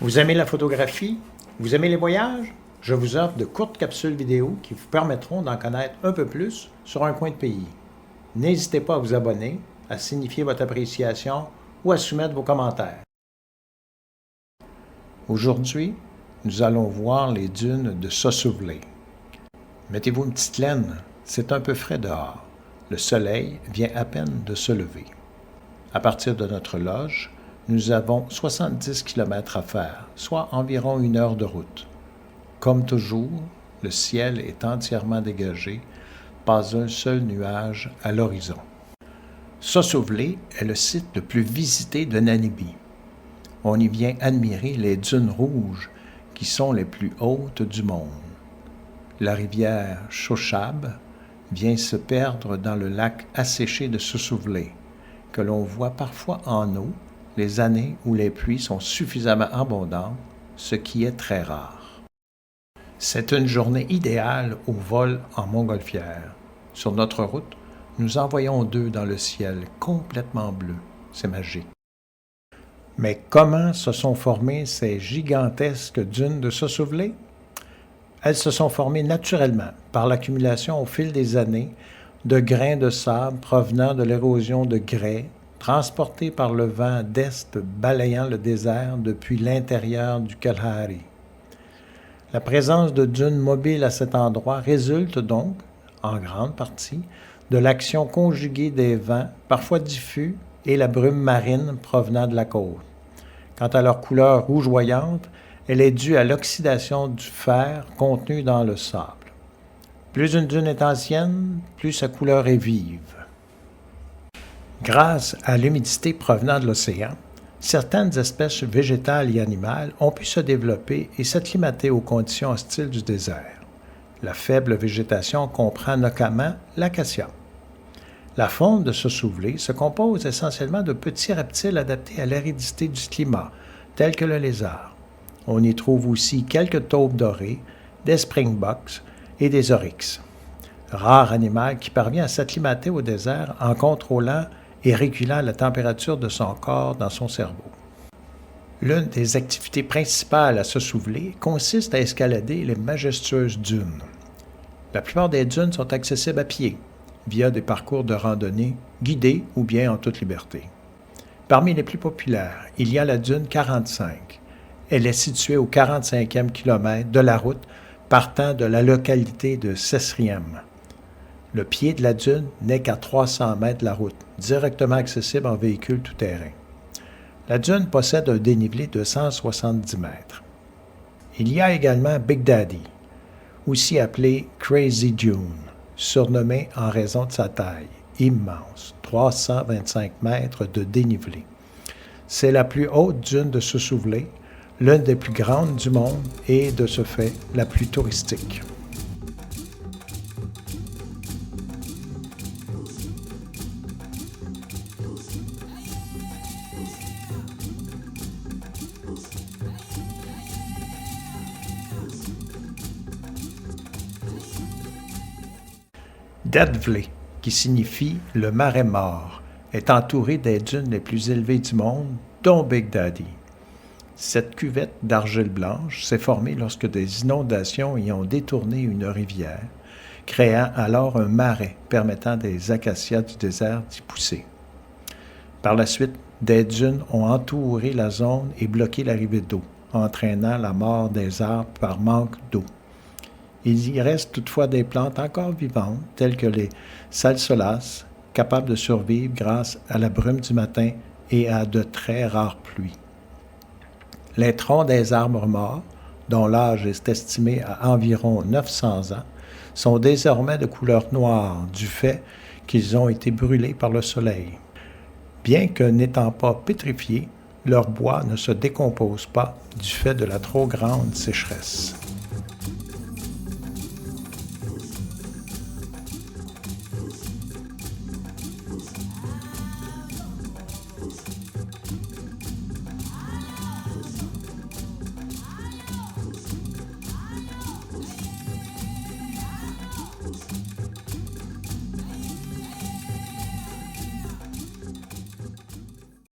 Vous aimez la photographie? Vous aimez les voyages? Je vous offre de courtes capsules vidéo qui vous permettront d'en connaître un peu plus sur un coin de pays. N'hésitez pas à vous abonner, à signifier votre appréciation ou à soumettre vos commentaires. Aujourd'hui, nous allons voir les dunes de Sosuvlé. Mettez-vous une petite laine, c'est un peu frais dehors. Le soleil vient à peine de se lever. À partir de notre loge, nous avons 70 km à faire, soit environ 1 heure de route. Comme toujours, le ciel est entièrement dégagé, pas un seul nuage à l'horizon. Sosuvlé est le site le plus visité de Namibie. On y vient admirer les dunes rouges qui sont les plus hautes du monde. La rivière Chochab vient se perdre dans le lac asséché de Sosuvlé, que l'on voit parfois en eau les années où les pluies sont suffisamment abondantes, ce qui est très rare. C'est une journée idéale au vol en montgolfière. Sur notre route, nous en voyons 2 dans le ciel complètement bleu. C'est magique. Mais comment se sont formées ces gigantesques dunes de Sosuvlé? Elles se sont formées naturellement par l'accumulation au fil des années de grains de sable provenant de l'érosion de grès, transportés par le vent d'est balayant le désert depuis l'intérieur du Kalahari. La présence de dunes mobiles à cet endroit résulte donc, en grande partie, de l'action conjuguée des vents, parfois diffus, et la brume marine provenant de la côte. Quant à leur couleur rougeoyante, elle est due à l'oxydation du fer contenu dans le sable. Plus une dune est ancienne, plus sa couleur est vive. Grâce à l'humidité provenant de l'océan, certaines espèces végétales et animales ont pu se développer et s'acclimater aux conditions hostiles du désert. La faible végétation comprend notamment l'acacia. La faune de Sosuvlé se compose essentiellement de petits reptiles adaptés à l'aridité du climat, tels que le lézard. On y trouve aussi quelques taupes dorées, des springboks et des oryx. Rare animal qui parvient à s'acclimater au désert en contrôlant et régulant la température de son corps dans son cerveau. L'une des activités principales à Sosuvlé consiste à escalader les majestueuses dunes. La plupart des dunes sont accessibles à pied, via des parcours de randonnée guidés ou bien en toute liberté. Parmi les plus populaires, il y a la dune 45. Elle est située au 45e kilomètre de la route partant de la localité de Sesriem. Le pied de la dune n'est qu'à 300 mètres de la route, directement accessible en véhicule tout-terrain. La dune possède un dénivelé de 170 mètres. Il y a également Big Daddy, aussi appelé Crazy Dune, surnommé en raison de sa taille, immense, 325 mètres de dénivelé. C'est la plus haute dune de Sosuvlé, l'une des plus grandes du monde et, de ce fait, la plus touristique. Dadvlé, qui signifie « le marais mort », est entouré des dunes les plus élevées du monde, dont Big Daddy. Cette cuvette d'argile blanche s'est formée lorsque des inondations y ont détourné une rivière, créant alors un marais permettant des acacias du désert d'y pousser. Par la suite, des dunes ont entouré la zone et bloqué l'arrivée d'eau, entraînant la mort des arbres par manque d'eau. Il y reste toutefois des plantes encore vivantes, telles que les salsolas, capables de survivre grâce à la brume du matin et à de très rares pluies. Les troncs des arbres morts, dont l'âge est estimé à environ 900 ans, sont désormais de couleur noire du fait qu'ils ont été brûlés par le soleil. Bien que n'étant pas pétrifiés, leur bois ne se décompose pas du fait de la trop grande sécheresse.